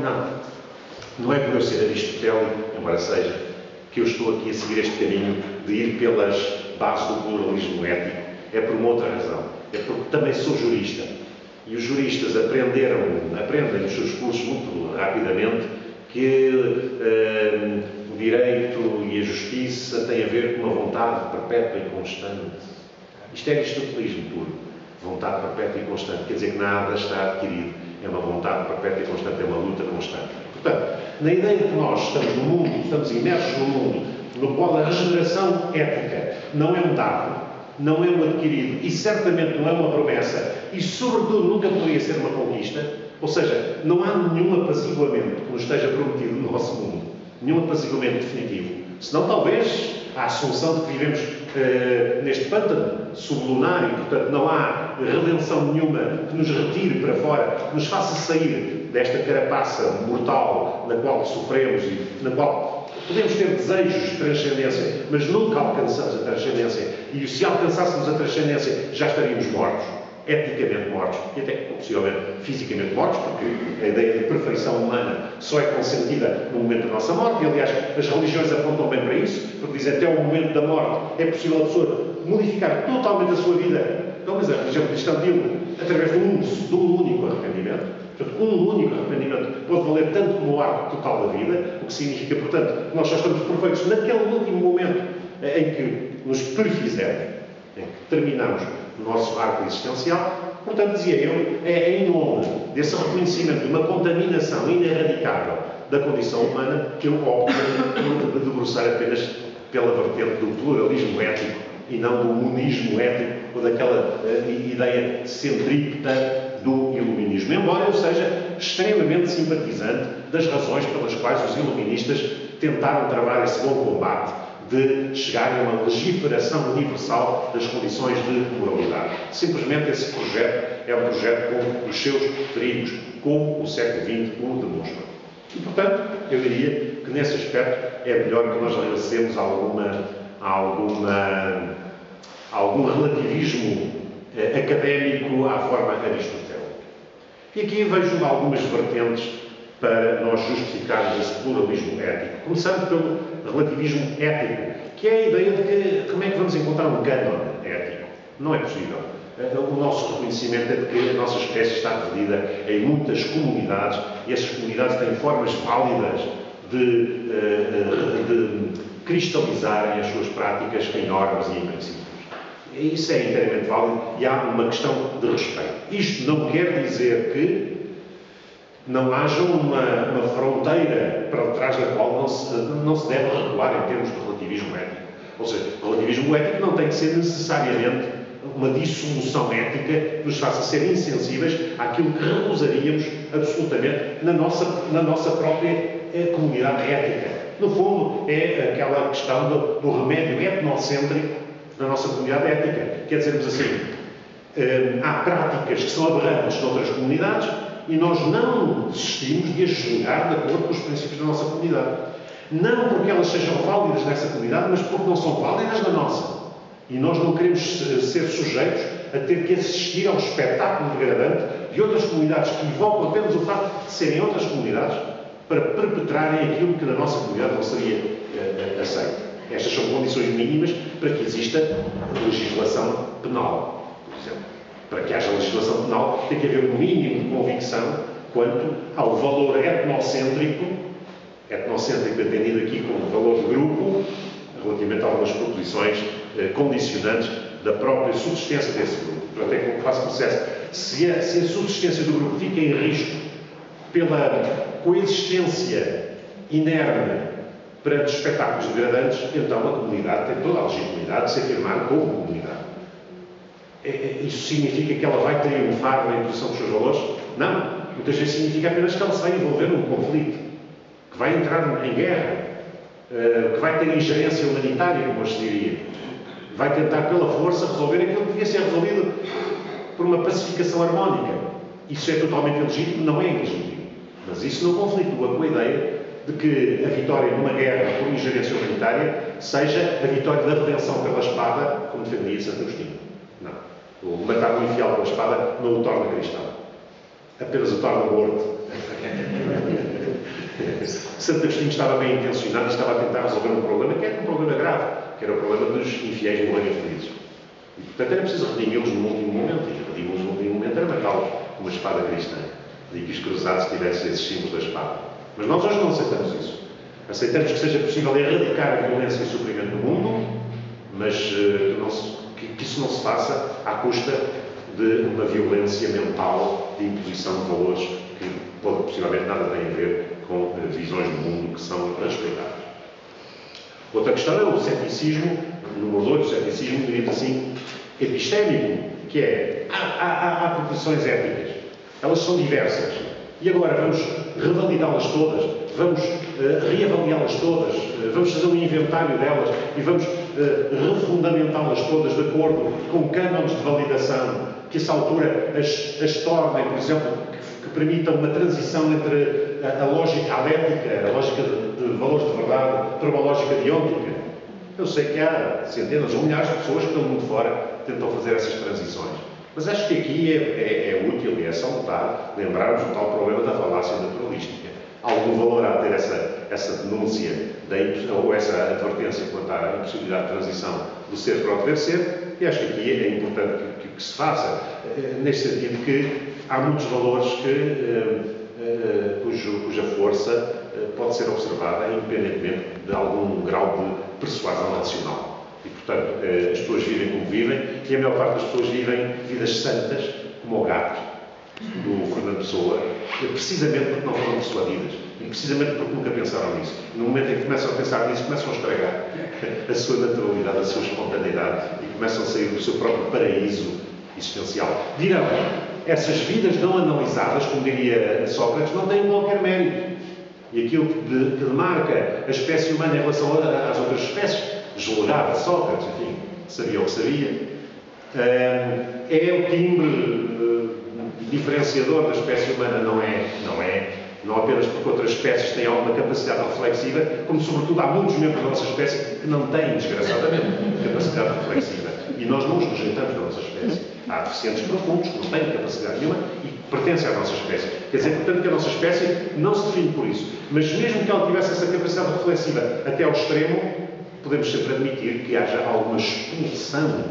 Não, não é por eu ser aristotélico, embora seja, que eu estou aqui a seguir este caminho de ir pelas bases do pluralismo ético. É por uma outra razão. É porque também sou jurista. E os juristas aprendem nos seus cursos muito rapidamente que o direito e a justiça têm a ver com uma vontade perpétua e constante. Isto é aristotelismo puro. Vontade perpétua e constante. Quer dizer que nada está adquirido. É uma vontade perpétua e constante, é uma luta constante. Portanto, na ideia de que nós estamos no mundo, estamos imersos no mundo, no qual a regeneração ética não é um dado, não é um adquirido e certamente não é uma promessa e, sobretudo, nunca poderia ser uma conquista, ou seja, não há nenhum apaziguamento que nos esteja prometido no nosso mundo, nenhum apaziguamento definitivo, senão talvez a assunção de que vivemos neste pântano sublunar e, portanto, não há redenção nenhuma que nos retire para fora, que nos faça sair desta carapaça mortal na qual sofremos e na qual podemos ter desejos de transcendência, mas nunca alcançamos a transcendência. E se alcançássemos a transcendência, já estaríamos mortos, eticamente mortos, e até, possivelmente, fisicamente mortos, porque a ideia de perfeição humana só é consentida no momento da nossa morte, e, aliás, as religiões apontam bem para isso, porque dizem até o momento da morte é possível a pessoa modificar totalmente a sua vida. Então, mas a religião cristã diz através de um único arrependimento. Portanto, um único arrependimento pode valer tanto como o arco total da vida, o que significa, portanto, que nós só estamos perfeitos naquele último momento em que nos perfizemos, em que terminamos o nosso arco existencial. Portanto, dizia eu, é em nome desse reconhecimento de uma contaminação ineradicável da condição humana que eu opto por debruçar apenas pela vertente do pluralismo ético e não do monismo ético ou daquela ideia centrípeta do iluminismo, embora eu seja extremamente simpatizante das razões pelas quais os iluministas tentaram travar esse bom combate de chegarem a uma legiferação universal das condições de moralidade. Simplesmente esse projeto é um projeto com os seus perigos, como o século XX o demonstra. E, portanto, eu diria que nesse aspecto é melhor que nós relancemos algum relativismo académico à forma aristotélica. E aqui vejo algumas vertentes para nós justificarmos esse pluralismo ético. Começando pelo relativismo ético, que é a ideia de que como é que vamos encontrar um cânon ético? Não é possível. O nosso reconhecimento é de que a nossa espécie está dividida em muitas comunidades e essas comunidades têm formas válidas de cristalizarem as suas práticas em normas e em princípios. Isso é inteiramente válido e há uma questão de respeito. Isto não quer dizer que não haja uma fronteira para trás da qual não se deve recuar em termos de relativismo ético. Ou seja, o relativismo ético não tem que ser necessariamente uma dissolução ética que nos faça ser insensíveis àquilo que recusaríamos absolutamente na nossa própria comunidade ética. No fundo, é aquela questão do remédio etnocêntrico na nossa comunidade ética. Quer dizermos assim, há práticas que são aberrantes noutras comunidades e nós não desistimos de as julgar de acordo com os princípios da nossa comunidade. Não porque elas sejam válidas nessa comunidade, mas porque não são válidas na nossa. E nós não queremos ser sujeitos a ter que assistir ao espetáculo degradante de outras comunidades que invocam apenas o facto de serem outras comunidades para perpetrarem aquilo que na nossa comunidade não seria aceito. Estas são condições mínimas para que exista legislação penal, por exemplo. Para que haja legislação penal, tem que haver um mínimo de convicção quanto ao valor etnocêntrico entendido aqui como valor de grupo, relativamente a algumas proposições condicionantes da própria subsistência desse grupo. Portanto, é como que faço processo. Se a subsistência do grupo fica em risco pela coexistência inerme perante os espetáculos degradantes, então a comunidade tem toda a legitimidade de se afirmar como comunidade. Isso significa que ela vai triunfar na imposição dos seus valores? Não. Muitas vezes significa apenas que ela se vai envolver num conflito, que vai entrar em guerra, que vai ter ingerência humanitária, como hoje se diria. Vai tentar, pela força, resolver aquilo que devia ser resolvido por uma pacificação harmónica. Isso é totalmente ilegítimo? Não é ilegítimo. Mas isso não conflitua com a ideia de que a vitória numa guerra por ingerência humanitária seja a vitória da redenção pela espada, como defendia Santo Agostinho. Não. O matar um infiel pela espada não o torna cristão. Apenas o torna morto. Santo Agostinho estava bem intencionado e estava a tentar resolver um problema que era um problema grave, que era o problema dos infiéis morrerem felizes. E, portanto, era preciso redimi-los no último momento, e redimi-los no último momento era matá-los com uma espada cristã, e que os cruzados tivessem esses símbolos da espada. Mas nós hoje não aceitamos isso. Aceitamos que seja possível erradicar a violência e o sofrimento no mundo, mas que isso não se faça à custa de uma violência mental de imposição de valores que possivelmente nada têm a ver com visões do mundo que são respeitadas. Outra questão é o ceticismo, número 2, o ceticismo, diríamos assim, epistémico, que é, há proposições éticas, elas são diversas, e agora vamos revalidá-las todas, vamos reavaliá-las todas, vamos fazer um inventário delas e vamos refundamentá-las todas de acordo com cânones de validação, que a essa altura as tornem, por exemplo, que permitam uma transição entre a lógica alética, a lógica de valores de verdade, para uma lógica deôntica. Eu sei que há centenas ou milhares de pessoas que do mundo fora tentam fazer essas transições. Mas acho que aqui é útil e é salutar lembrarmos do tal problema da falácia naturalística. Há algum valor a ter essa denúncia ou essa advertência quanto à impossibilidade de transição do ser para o dever ser, e acho que aqui é importante que se faça, neste sentido que há muitos valores cuja força pode ser observada independentemente de algum grau de persuasão nacional. E, portanto, as pessoas vivem como vivem, e a maior parte das pessoas vivem vidas santas, como o gato do Fernando Pessoa, precisamente porque não foram persuadidas, e precisamente porque nunca pensaram nisso. No momento em que começam a pensar nisso, começam a estragar a sua naturalidade, a sua espontaneidade, e começam a sair do seu próprio paraíso existencial. Dirão, essas vidas não analisadas, como diria Sócrates, não têm qualquer mérito. E aquilo que demarca a espécie humana em relação às outras espécies, deslegava Sócrates, enfim, sabia o que sabia, é o timbre diferenciador da espécie humana, não apenas porque outras espécies têm alguma capacidade reflexiva, como sobretudo há muitos membros da nossa espécie que não têm, desgraçadamente, capacidade reflexiva. E nós não os rejeitamos da nossa espécie. Há deficientes profundos que não têm capacidade nenhuma e que pertencem à nossa espécie. Quer dizer, portanto, que a nossa espécie não se define por isso. Mas mesmo que ela tivesse essa capacidade reflexiva até ao extremo, podemos sempre admitir que haja alguma expulsão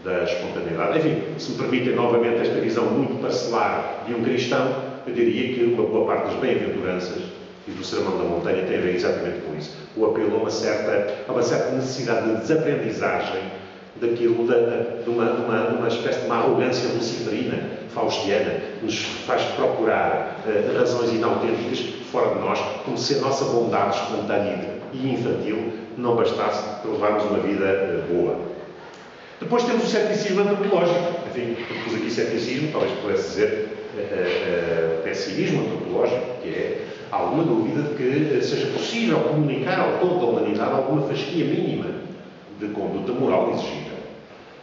da espontaneidade. Enfim, se me permitem novamente esta visão muito parcelar de um cristão, eu diria que uma boa parte das bem-aventuranças e do Sermão da Montanha tem a ver exatamente com isso. O apelo a uma certa necessidade de desaprendizagem daquilo, de uma espécie de uma arrogância luciferina, faustiana, que nos faz procurar razões inautênticas fora de nós, como se a nossa bondade espontânea e infantil não bastasse para levarmos uma vida boa. Depois temos o ceticismo antropológico. Enfim, pus aqui ceticismo, talvez pudesse dizer pessimismo antropológico, que é alguma dúvida de que seja possível comunicar ao todo da humanidade alguma fasquia mínima de conduta moral exigida.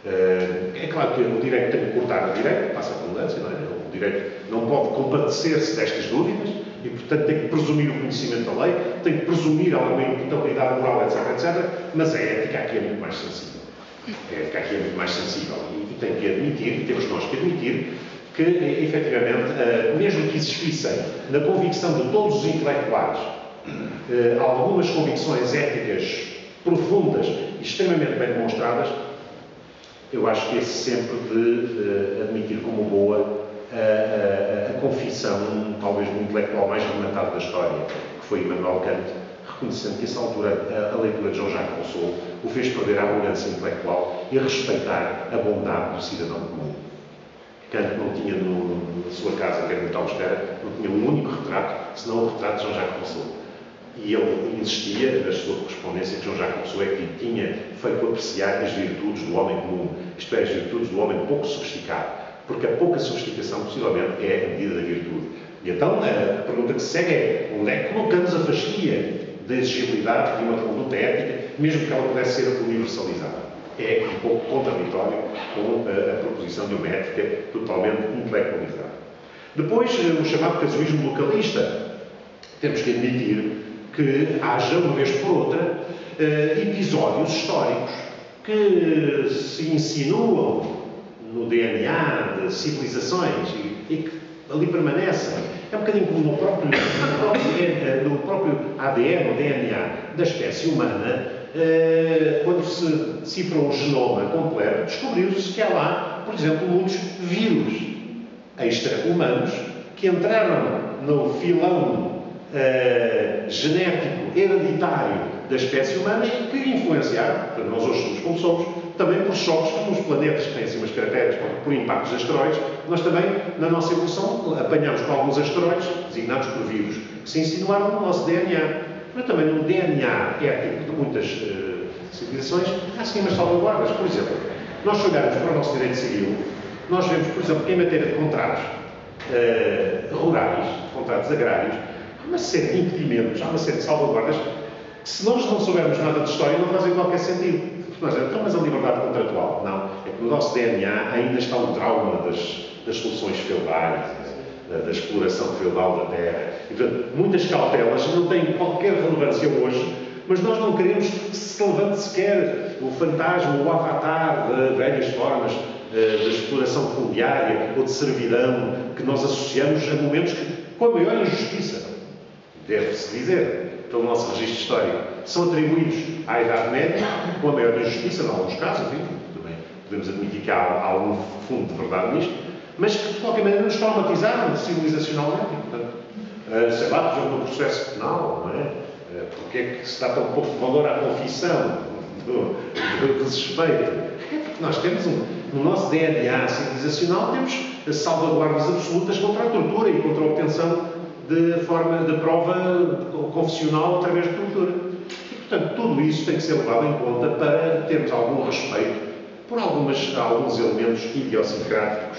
É claro que o direito tem que cortar o direito, passa a redundância, não é? O direito não pode compadecer-se destas dúvidas e, portanto, tem que presumir o conhecimento da lei, tem que presumir alguma imputabilidade moral, etc, etc, mas a ética aqui é muito mais sensível. A ética aqui é muito mais sensível e tem que admitir, e temos nós que admitir, que, efetivamente, mesmo que existissem, na convicção de todos os intelectuais, algumas convicções éticas profundas e extremamente bem demonstradas, eu acho que é sempre de admitir como boa a confissão, talvez, do intelectual mais rematado da história, que foi Immanuel Kant, reconhecendo que, a essa altura, a leitura de Jean-Jacques Rousseau o fez perder a arrogância intelectual e respeitar a bondade do cidadão comum. Kant não tinha na sua casa, que era muito austera, não tinha um único retrato, senão o retrato de Jean-Jacques Rousseau. E ele insistia, na sua correspondência, que Jean-Jacques Rousseau é que tinha feito apreciar as virtudes do homem comum, isto é, as virtudes do homem pouco sofisticado, porque a pouca sofisticação, possivelmente, é a medida da virtude. E então, a pergunta que se segue é, onde é que colocamos a fasquia da exigibilidade de uma conduta ética, mesmo que ela pudesse ser universalizada? É um pouco contraditório com a proposição de uma ética totalmente intelectualizada. Depois, o chamado casuísmo localista. Temos que admitir que haja, uma vez por outra, episódios históricos que se insinuam no DNA de civilizações e que ali permanecem. É um bocadinho como no próprio no próprio ADN, ou DNA da espécie humana, quando se decifra um genoma completo, descobriu-se que há lá, por exemplo, muitos vírus extra-humanos que entraram no filão genético hereditário da espécie humana e que influenciaram, portanto, nós hoje somos como somos, também por choques como os planetas que têm assim umas características por impactos de asteroides. Nós também, na nossa evolução, apanhamos com alguns asteroides, designados por vírus, que se insinuaram no nosso DNA. Mas também no DNA ético de muitas civilizações, há sim umas salvaguardas. Por exemplo, nós olharmos para o nosso direito civil, nós vemos, por exemplo, que em matéria de contratos rurais, contratos agrários, há uma série de impedimentos, há uma série de salvaguardas que, se nós não soubermos nada de história, não fazem qualquer sentido. Mas a liberdade contratual? Não. É que no nosso DNA ainda está o trauma das soluções feudais, da exploração feudal da terra. E, portanto, muitas cautelas não têm qualquer relevância hoje, mas nós não queremos que se levante sequer o fantasma, o avatar de velhas formas da exploração fundiária ou de servidão que nós associamos a momentos que, com a maior injustiça, deve-se dizer, pelo nosso registro histórico, são atribuídos à Idade Média, com a maior injustiça, em alguns casos, enfim, também podemos admitir que há algum fundo de verdade nisto, mas que, de qualquer maneira, nos traumatizaram civilizacionalmente. Portanto, sei lá, por exemplo, no processo penal, não é? Porque é que se dá tão pouco valor à confissão, do desrespeito? É porque nós temos, no nosso DNA civilizacional, temos salvaguardas absolutas contra a tortura e contra a obtenção de forma de prova confessional através de tortura. E, portanto, tudo isso tem que ser levado em conta para termos algum respeito por alguns elementos idiosincráticos